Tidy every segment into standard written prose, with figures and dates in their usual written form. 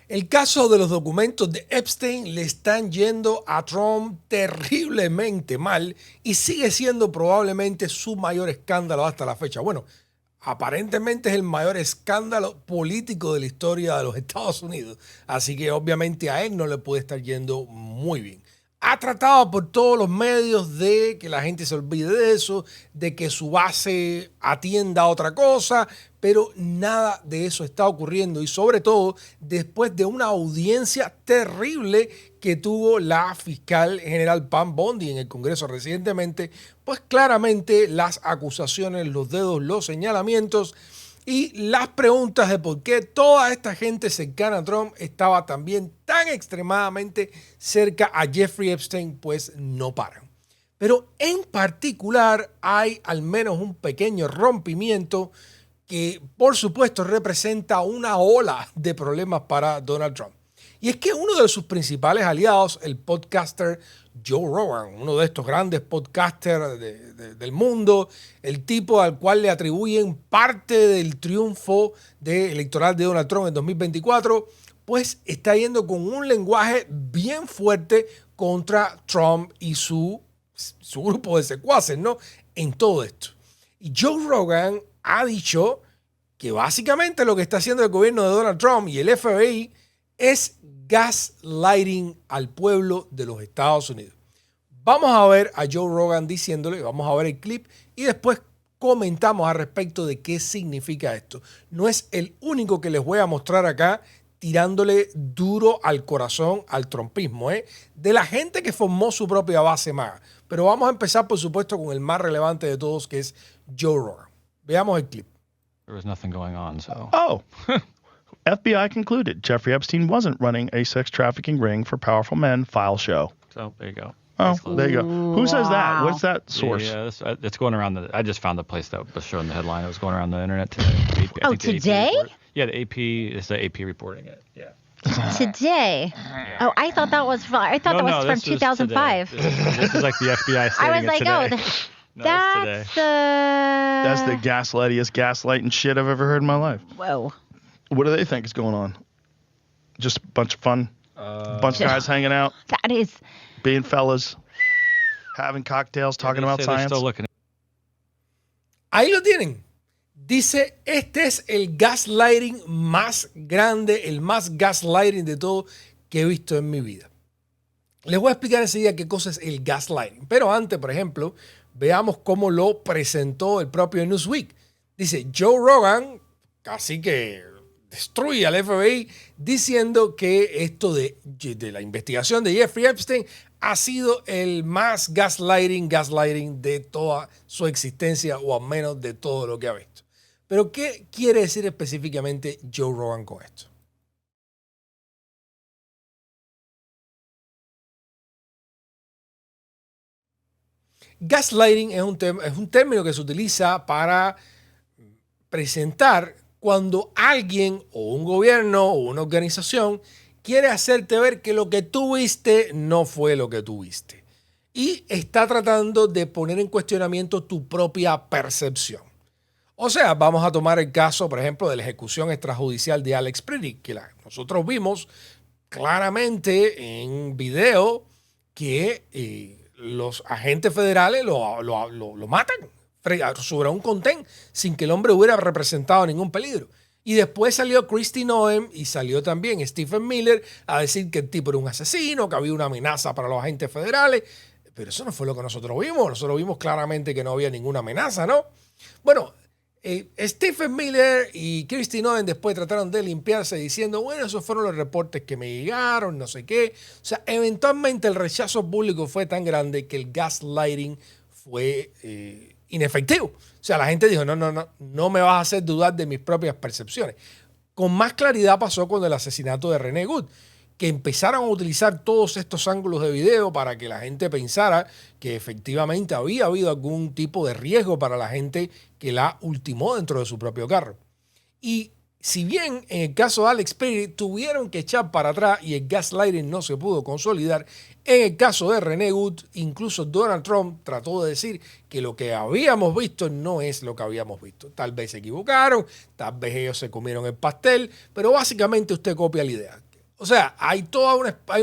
El caso de los documentos de Epstein le están yendo a Trump terriblemente mal y sigue siendo probablemente su mayor escándalo hasta la fecha. Bueno, aparentemente es el mayor escándalo político de la historia de los Estados Unidos, así que obviamente a él no le puede estar yendo muy bien. Ha tratado por todos los medios de que la gente se olvide de eso, de que su base atienda a otra cosa, pero nada de eso está ocurriendo y sobre todo después de una audiencia terrible que tuvo la fiscal general Pam Bondi en el Congreso recientemente, pues claramente las acusaciones, los dedos, los señalamientos y las preguntas de por qué toda esta gente cercana a Trump estaba también tan extremadamente cerca a Jeffrey Epstein, pues no paran. Pero en particular hay al menos un pequeño rompimiento que por supuesto representa una ola de problemas para Donald Trump. Y es que uno de sus principales aliados, el podcaster Joe Rogan, uno de estos grandes podcasters del mundo, el tipo al cual le atribuyen parte del triunfo electoral de Donald Trump en 2024, pues está yendo con un lenguaje bien fuerte contra Trump y su grupo de secuaces, ¿no? En todo esto. Y Joe Rogan ha dicho que básicamente lo que está haciendo el gobierno de Donald Trump y el FBI es gaslighting al pueblo de los Estados Unidos. Vamos a ver a Joe Rogan diciéndole, vamos a ver el clip y después comentamos al respecto de qué significa esto. No es el único que les voy a mostrar acá tirándole duro al corazón al trumpismo, de la gente que formó su propia base MAGA. Pero vamos a empezar, por supuesto, con el más relevante de todos, que es Joe Rogan. Veamos el clip. There was nothing going on, so. Oh, FBI concluded Jeffrey Epstein wasn't running a sex trafficking ring for powerful men. File show. So there you go. Oh, there you go. Who says that? What's that source? Yeah, it's going around I just found the place that was showing the headline. It was going around the internet today. Oh, today? Yeah, the AP. It's the AP reporting it. Yeah. Today. Oh, I thought that was I thought that was from 2005. This is like the FBI stating I was like, today. That's the gaslightiest gaslighting shit I've ever heard in my life. Whoa. What do they think is going on? Just a bunch of fun, bunch of guys hanging out, That is. being fellas, having cocktails, talking about science. Still looking. Ahí lo tienen. Dice, este es el gaslighting más grande, el más gaslighting de todo que he visto en mi vida. Les voy a explicar enseguida qué cosa es el gaslighting. Pero antes, por ejemplo, veamos cómo lo presentó el propio Newsweek. Dice, Joe Rogan, casi que destruye al FBI, diciendo que esto de la investigación de Jeffrey Epstein ha sido el más gaslighting de toda su existencia, o al menos de todo lo que ha visto. Pero, ¿qué quiere decir específicamente Joe Rogan con esto? Gaslighting es un término que se utiliza para presentar cuando alguien o un gobierno o una organización quiere hacerte ver que lo que tú viste no fue lo que tú viste. Y está tratando de poner en cuestionamiento tu propia percepción. O sea, vamos a tomar el caso, por ejemplo, de la ejecución extrajudicial de Alex Pretty, que nosotros vimos claramente en video que los agentes federales lo matan sobre un contén sin que el hombre hubiera representado ningún peligro. Y después salió Kristi Noem y salió también Stephen Miller a decir que el tipo era un asesino, que había una amenaza para los agentes federales. Pero eso no fue lo que nosotros vimos. Nosotros vimos claramente que no había ninguna amenaza, ¿no? Bueno, Stephen Miller y Kristi Noem después trataron de limpiarse diciendo, bueno, esos fueron los reportes que me llegaron, no sé qué. O sea, eventualmente el rechazo público fue tan grande que el gaslighting fue inefectivo. O sea, la gente dijo, no me vas a hacer dudar de mis propias percepciones. Con más claridad pasó con el asesinato de Rene Good, que empezaron a utilizar todos estos ángulos de video para que la gente pensara que efectivamente había habido algún tipo de riesgo para la gente que la ultimó dentro de su propio carro. Y si bien en el caso de Alex Perry tuvieron que echar para atrás y el gaslighting no se pudo consolidar, en el caso de Rene Good, incluso Donald Trump trató de decir que lo que habíamos visto no es lo que habíamos visto. Tal vez se equivocaron, tal vez ellos se comieron el pastel, pero básicamente usted copia la idea. O sea, hay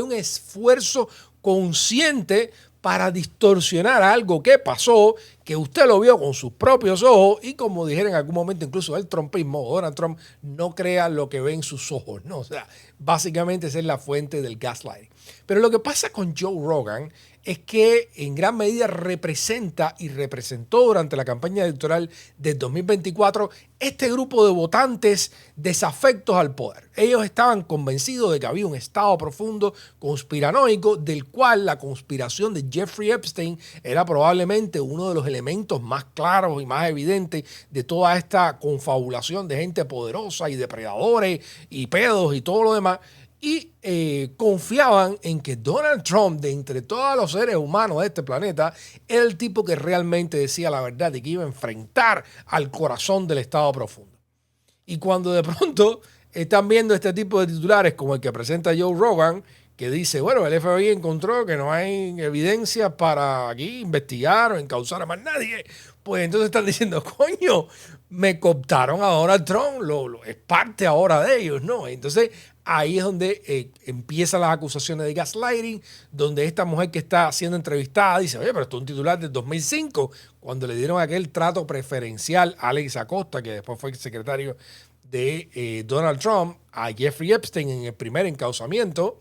un esfuerzo consciente para distorsionar algo que pasó, que usted lo vio con sus propios ojos y como dijera en algún momento incluso el trumpismo, Donald Trump no crea lo que ve en sus ojos, ¿no? O sea, básicamente esa es la fuente del gaslighting. Pero lo que pasa con Joe Rogan es que en gran medida representa y representó durante la campaña electoral del 2024 este grupo de votantes desafectos al poder. Ellos estaban convencidos de que había un estado profundo conspiranoico del cual la conspiración de Jeffrey Epstein era probablemente uno de los elementos más claros y más evidentes de toda esta confabulación de gente poderosa y depredadores y pedos y todo lo demás. Y confiaban en que Donald Trump, de entre todos los seres humanos de este planeta, era el tipo que realmente decía la verdad y que iba a enfrentar al corazón del Estado profundo. Y cuando de pronto están viendo este tipo de titulares como el que presenta Joe Rogan, que dice, bueno, el FBI encontró que no hay evidencia para aquí investigar o encausar a más nadie, pues entonces están diciendo, coño, me cooptaron a Donald Trump, es parte ahora de ellos, ¿no? Entonces ahí es donde empiezan las acusaciones de gaslighting, donde esta mujer que está siendo entrevistada dice, oye, pero esto es un titular del 2005, cuando le dieron aquel trato preferencial a Alex Acosta, que después fue el secretario de Donald Trump, a Jeffrey Epstein en el primer encausamiento.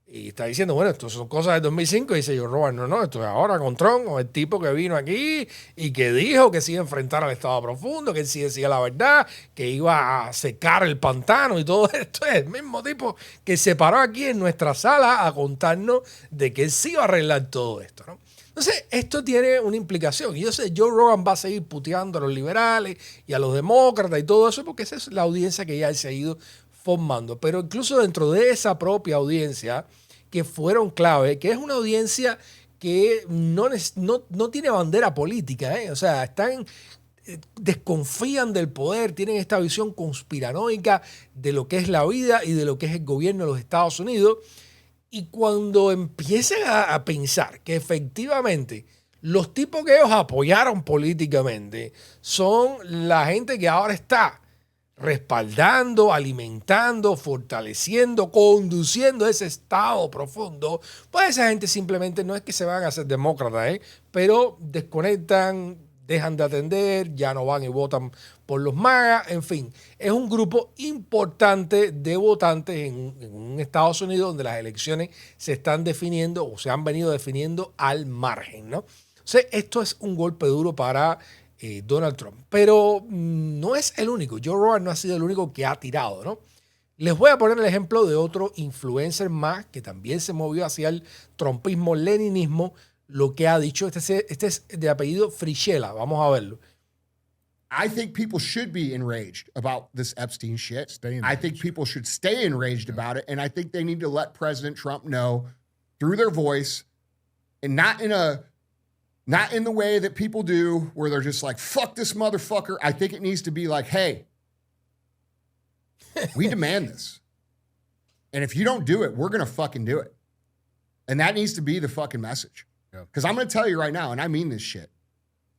Y está diciendo, bueno, esto son cosas del 2005. Y dice Joe Rogan, no, esto es ahora con Trump, o el tipo que vino aquí y que dijo que se iba a enfrentar al Estado profundo, que él sí decía la verdad, que iba a secar el pantano y todo esto. Es el mismo tipo que se paró aquí en nuestra sala a contarnos de que él sí iba a arreglar todo esto, ¿no? Entonces, esto tiene una implicación. Y yo sé, Joe Rogan va a seguir puteando a los liberales y a los demócratas y todo eso, porque esa es la audiencia que ya él se ha ido formando. Pero incluso dentro de esa propia audiencia, que fueron clave, que es una audiencia que no tiene bandera política, ¿eh? O sea, desconfían del poder, tienen esta visión conspiranoica de lo que es la vida y de lo que es el gobierno de los Estados Unidos. Y cuando empiezan a pensar que efectivamente los tipos que ellos apoyaron políticamente son la gente que ahora está respaldando, alimentando, fortaleciendo, conduciendo ese estado profundo, pues esa gente simplemente no es que se van a hacer demócratas, pero desconectan, dejan de atender, ya no van y votan por los MAGA, en fin, es un grupo importante de votantes en un Estados Unidos donde las elecciones se están definiendo o se han venido definiendo al margen, ¿no? O sea, esto es un golpe duro para Donald Trump, pero no es el único. Joe Rogan no ha sido el único que ha tirado, ¿no? Les voy a poner el ejemplo de otro influencer más que también se movió hacia el trumpismo, leninismo, lo que ha dicho, este es de apellido Frischella, vamos a verlo. I think people should be enraged about this Epstein shit. I think people should stay enraged about it, and I think they need to let President Trump know through their voice, and not in the way that people do where they're just like, fuck this motherfucker. I think it needs to be like, hey, we demand this. And if you don't do it, we're going to fucking do it. And that needs to be the fucking message. Because I'm going to tell you right now, and I mean this shit,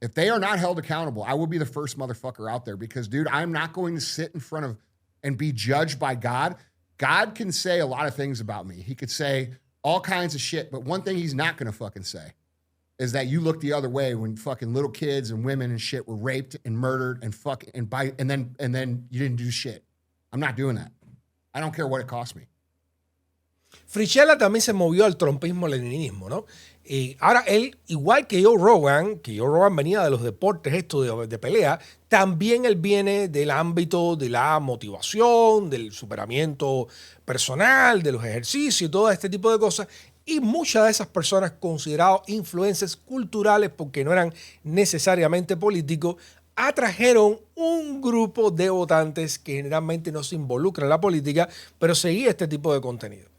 if they are not held accountable, I will be the first motherfucker out there because, dude, I'm not going to sit in front of and be judged by God. God can say a lot of things about me. He could say all kinds of shit, but one thing he's not going to fucking say is that you look the other way when fucking little kids and women and shit were raped and murdered and fucking and then you didn't do shit. I'm not doing that. I don't care what it costs me. Frischella también se movió al trumpismo-leninismo, ¿no? Ahora él, igual que Joe Rogan venía de los deportes estos de pelea, también él viene del ámbito de la motivación, del superamiento personal, de los ejercicios y todo este tipo de cosas. Y muchas de esas personas consideradas influencers culturales porque no eran necesariamente políticos, atrajeron un grupo de votantes que generalmente no se involucran en la política, pero seguía este tipo de contenido.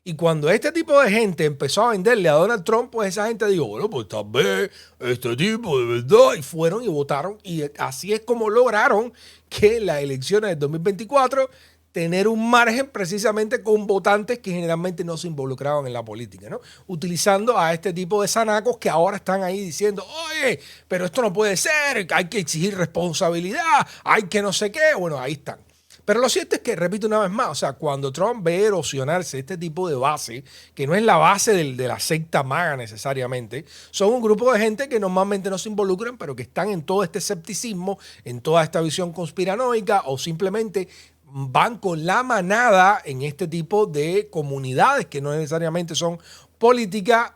Y cuando este tipo de gente empezó a venderle a Donald Trump, pues esa gente dijo, bueno, pues tal vez este tipo de verdad, y fueron y votaron, y así es como lograron que en las elecciones del 2024 tener un margen precisamente con votantes que generalmente no se involucraban en la política, ¿no? Utilizando a este tipo de zanacos que ahora están ahí diciendo, oye, pero esto no puede ser, hay que exigir responsabilidad, hay que no sé qué, bueno, ahí están. Pero lo cierto es que, repito una vez más, o sea, cuando Trump ve erosionarse este tipo de base, que no es la base de la secta MAGA necesariamente, son un grupo de gente que normalmente no se involucran, pero que están en todo este escepticismo, en toda esta visión conspiranoica, o simplemente van con la manada en este tipo de comunidades que no necesariamente son políticas.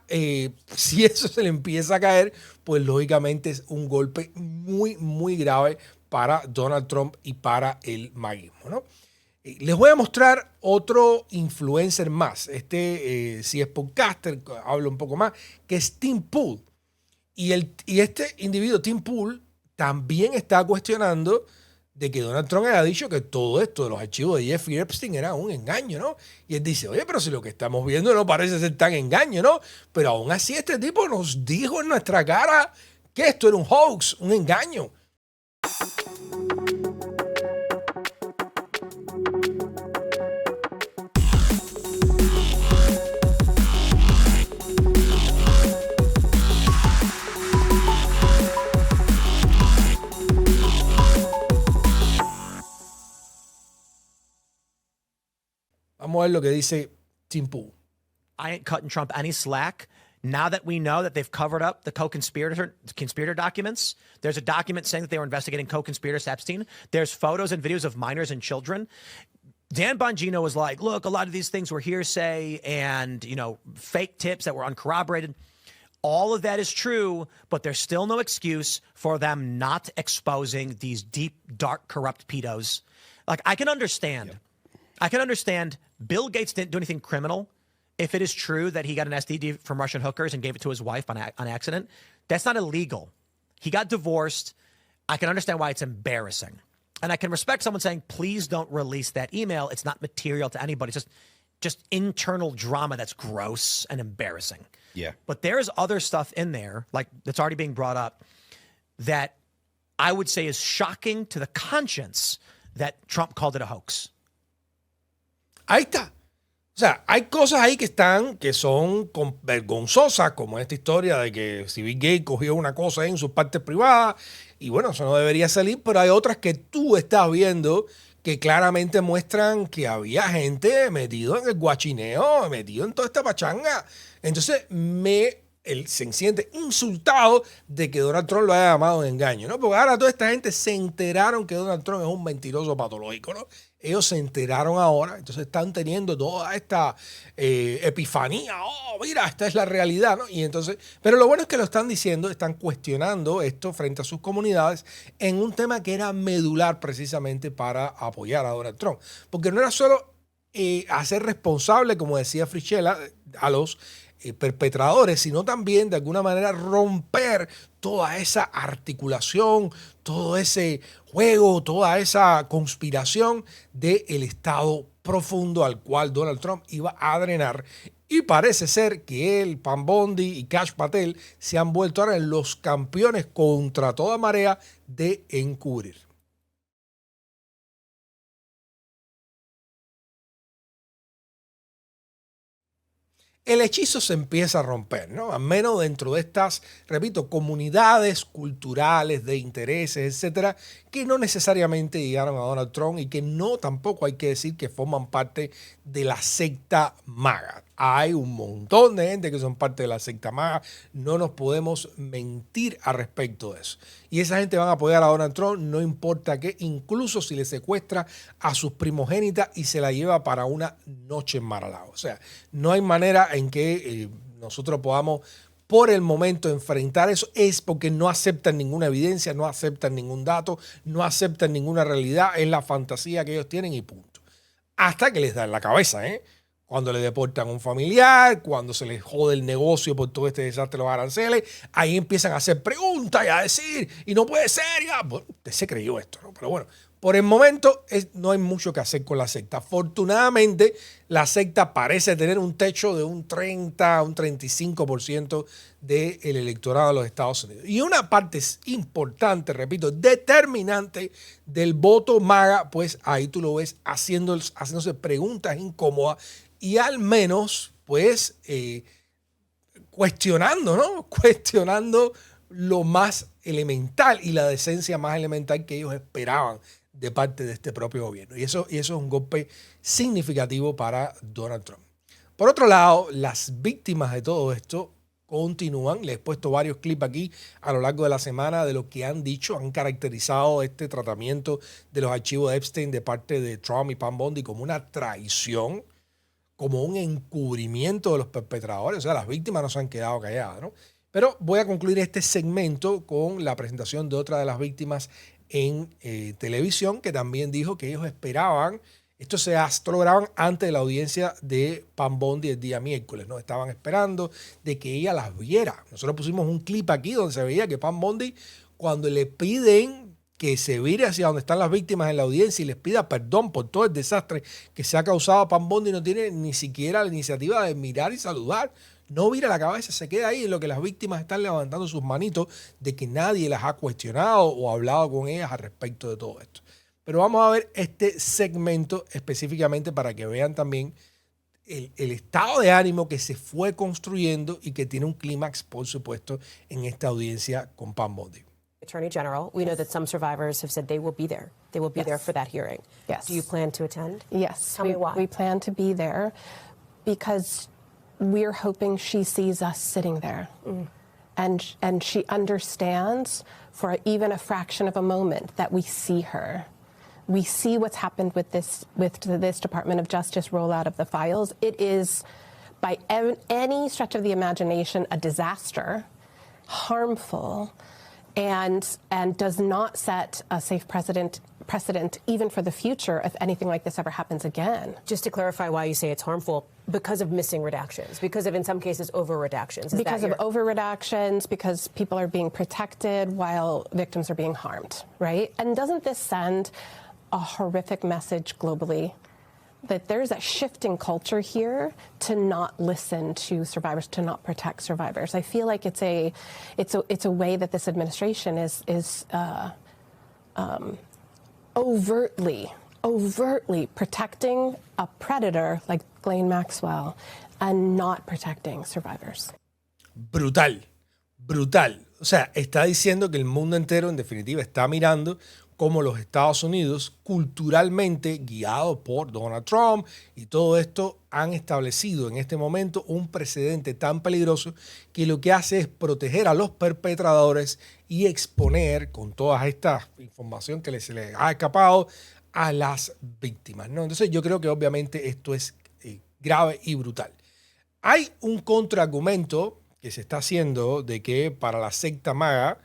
Si eso se le empieza a caer, pues lógicamente es un golpe muy, muy grave para Donald Trump y para el maguismo, ¿no? Les voy a mostrar otro influencer más. Si es podcaster, hablo un poco más, que es Tim Pool. Y este individuo, Tim Pool, también está cuestionando de que Donald Trump haya dicho que todo esto de los archivos de Jeffrey Epstein era un engaño, ¿no? Y él dice, oye, pero si lo que estamos viendo no parece ser tan engaño, ¿no? Pero aún así este tipo nos dijo en nuestra cara que esto era un hoax, un engaño. Vamos a ver lo que dice Tim Pool. I ain't cutting Trump any slack. Now that we know that they've covered up the conspirator documents, there's a document saying that they were investigating co-conspirators Epstein. There's photos and videos of minors and children. Dan Bongino was like, look, a lot of these things were hearsay and, fake tips that were uncorroborated. All of that is true, but there's still no excuse for them not exposing these deep, dark, corrupt pedos. Like, I can understand. Yep. I can understand Bill Gates didn't do anything criminal. If it is true that he got an STD from Russian hookers and gave it to his wife on accident, that's not illegal. He got divorced. I can understand why it's embarrassing. And I can respect someone saying, please don't release that email. It's not material to anybody. It's just internal drama that's gross and embarrassing. Yeah. But there's other stuff in there, like that's already being brought up, that I would say is shocking to the conscience that Trump called it a hoax. Ahí está. O sea, hay cosas ahí que son vergonzosas, como esta historia de que si Bill Gates cogió una cosa en sus partes privadas, y bueno, eso no debería salir, pero hay otras que tú estás viendo que claramente muestran que había gente metido en el guachineo, metido en toda esta pachanga. Entonces él se siente insultado de que Donald Trump lo haya llamado un engaño, ¿no? Porque ahora toda esta gente se enteraron que Donald Trump es un mentiroso patológico, ¿no? Ellos se enteraron ahora, entonces están teniendo toda esta epifanía. Oh, mira, esta es la realidad, ¿no? Y entonces, pero lo bueno es que lo están diciendo, están cuestionando esto frente a sus comunidades en un tema que era medular precisamente para apoyar a Donald Trump. Porque no era solo hacer responsable, como decía Frischella, a los perpetradores, sino también de alguna manera romper toda esa articulación, todo ese juego, toda esa conspiración del Estado profundo al cual Donald Trump iba a drenar. Y parece ser que él, Pam Bondi y Kash Patel se han vuelto ahora en los campeones contra toda marea de encubrir. El hechizo se empieza a romper, ¿no? Al menos dentro de estas, repito, comunidades culturales, de intereses, etcétera, que no necesariamente llegaron a Donald Trump y que no tampoco hay que decir que forman parte de la secta MAGA. Hay un montón de gente que son parte de la secta MAGA. No nos podemos mentir al respecto de eso. Y esa gente van a apoyar a Donald Trump, no importa qué, incluso si le secuestra a sus primogénitas y se la lleva para una noche en Mar-a-Lago. O sea, no hay manera en que nosotros podamos por el momento enfrentar eso. Es porque no aceptan ninguna evidencia, no aceptan ningún dato, no aceptan ninguna realidad. Es la fantasía que ellos tienen y punto. Hasta que les dan la cabeza, ¿eh? Cuando le deportan a un familiar, cuando se les jode el negocio por todo este desastre de los aranceles, ahí empiezan a hacer preguntas y a decir, y no puede ser, ya. Bueno, usted se creyó esto, ¿no? Pero bueno, por el momento no hay mucho que hacer con la secta. Afortunadamente, la secta parece tener un techo de un 30, un 35% del electorado de los Estados Unidos. Y una parte importante, repito, determinante del voto MAGA, pues ahí tú lo ves haciéndose preguntas incómodas y al menos, pues, cuestionando, ¿no? Cuestionando lo más elemental y la decencia más elemental que ellos esperaban de parte de este propio gobierno. Y eso es un golpe significativo para Donald Trump. Por otro lado, las víctimas de todo esto continúan. Les he puesto varios clips aquí a lo largo de la semana de lo que han dicho, han caracterizado este tratamiento de los archivos de Epstein de parte de Trump y Pam Bondi como una traición, como un encubrimiento de los perpetradores. O sea, las víctimas no se han quedado calladas, ¿no? Pero voy a concluir este segmento con la presentación de otra de las víctimas en televisión, que también dijo que ellos esperaban, esto lo graban antes de la audiencia de Pam Bondi el día miércoles, ¿no? Estaban esperando de que ella las viera. Nosotros pusimos un clip aquí donde se veía que Pam Bondi, cuando le piden que se vire hacia donde están las víctimas en la audiencia y les pida perdón por todo el desastre que se ha causado a Pam Bondi, no tiene ni siquiera la iniciativa de mirar y saludar. No vira la cabeza, se queda ahí en lo que las víctimas están levantando sus manitos de que nadie las ha cuestionado o hablado con ellas al respecto de todo esto. Pero vamos a ver este segmento específicamente para que vean también el estado de ánimo que se fue construyendo y que tiene un clímax, por supuesto, en esta audiencia con Pam Bondi. Attorney General, we know that some survivors have said they will be there. They will be there for that hearing. Yes. Do you plan to attend? Yes. Tell me why. We plan to be there because we're hoping she sees us sitting there. And she understands for even a fraction of a moment that we see her. We see what's happened with this Department of Justice rollout of the files. It is, by any stretch of the imagination, a disaster, harmful, and does not set a safe precedent even for the future if anything like this ever happens again. Just to clarify why you say it's harmful, because of missing redactions, because of, in some cases, over-redactions. Because of over-redactions, because people are being protected while victims are being harmed, right? And doesn't this send a horrific message globally that there's a shifting culture here to not listen to survivors, to not protect survivors? I feel like it's a way that this administration is overtly protecting a predator like Ghislaine Maxwell and not protecting survivors. Brutal. O sea, está diciendo que el mundo entero, en definitiva, está mirando cómo los Estados Unidos, culturalmente guiados por Donald Trump y todo esto, han establecido en este momento un precedente tan peligroso que lo que hace es proteger a los perpetradores y exponer con toda esta información que se les ha escapado a las víctimas, ¿no? Entonces yo creo que obviamente esto es grave y brutal. Hay un contraargumento que se está haciendo de que para la secta MAGA,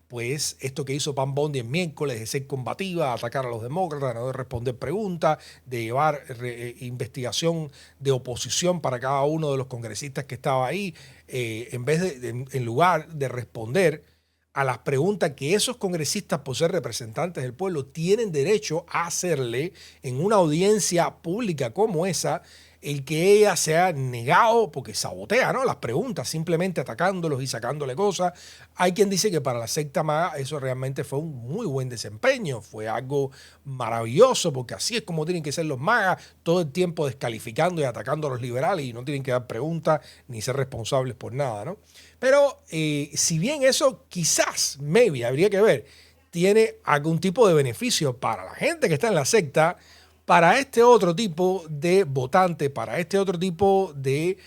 pues esto que hizo Pam Bondi el miércoles de ser combativa, atacar a los demócratas, no de responder preguntas, de llevar investigación de oposición para cada uno de los congresistas que estaba ahí, en lugar de responder a las preguntas que esos congresistas, por ser representantes del pueblo, tienen derecho a hacerle en una audiencia pública como esa, el que ella se ha negado, porque sabotea, ¿no?, las preguntas, simplemente atacándolos y sacándole cosas. Hay quien dice que para la secta MAGA eso realmente fue un muy buen desempeño, fue algo maravilloso, porque así es como tienen que ser los MAGA, todo el tiempo descalificando y atacando a los liberales y no tienen que dar preguntas ni ser responsables por nada, ¿no? Pero si bien eso quizás, maybe, habría que ver, tiene algún tipo de beneficio para la gente que está en la secta, para este otro tipo de votante, para este otro tipo de,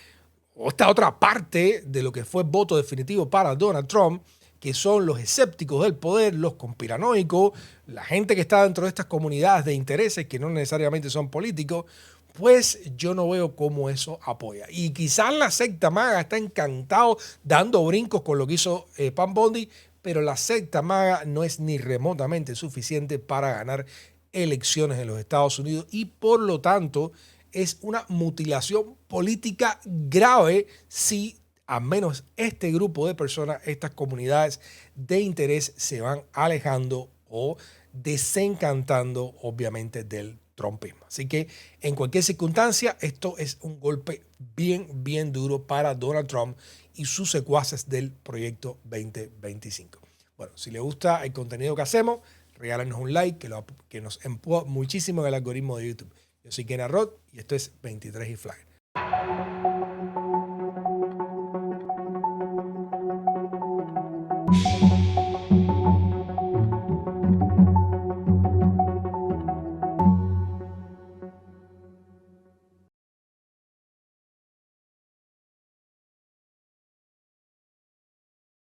o esta otra parte de lo que fue el voto definitivo para Donald Trump, que son los escépticos del poder, los conspiranoicos, la gente que está dentro de estas comunidades de intereses que no necesariamente son políticos, pues yo no veo cómo eso apoya. Y quizás la secta MAGA está encantado dando brincos con lo que hizo Pam Bondi, pero la secta MAGA no es ni remotamente suficiente para ganar elecciones en los Estados Unidos y por lo tanto es una mutilación política grave si al menos este grupo de personas, estas comunidades de interés se van alejando o desencantando obviamente del trumpismo. Así que en cualquier circunstancia esto es un golpe bien duro para Donald Trump y sus secuaces del proyecto 2025. Bueno, si les gusta el contenido que hacemos, regálanos un like que nos empuja muchísimo en el algoritmo de YouTube. Yo soy Ken Arroz y esto es 23 y Flag.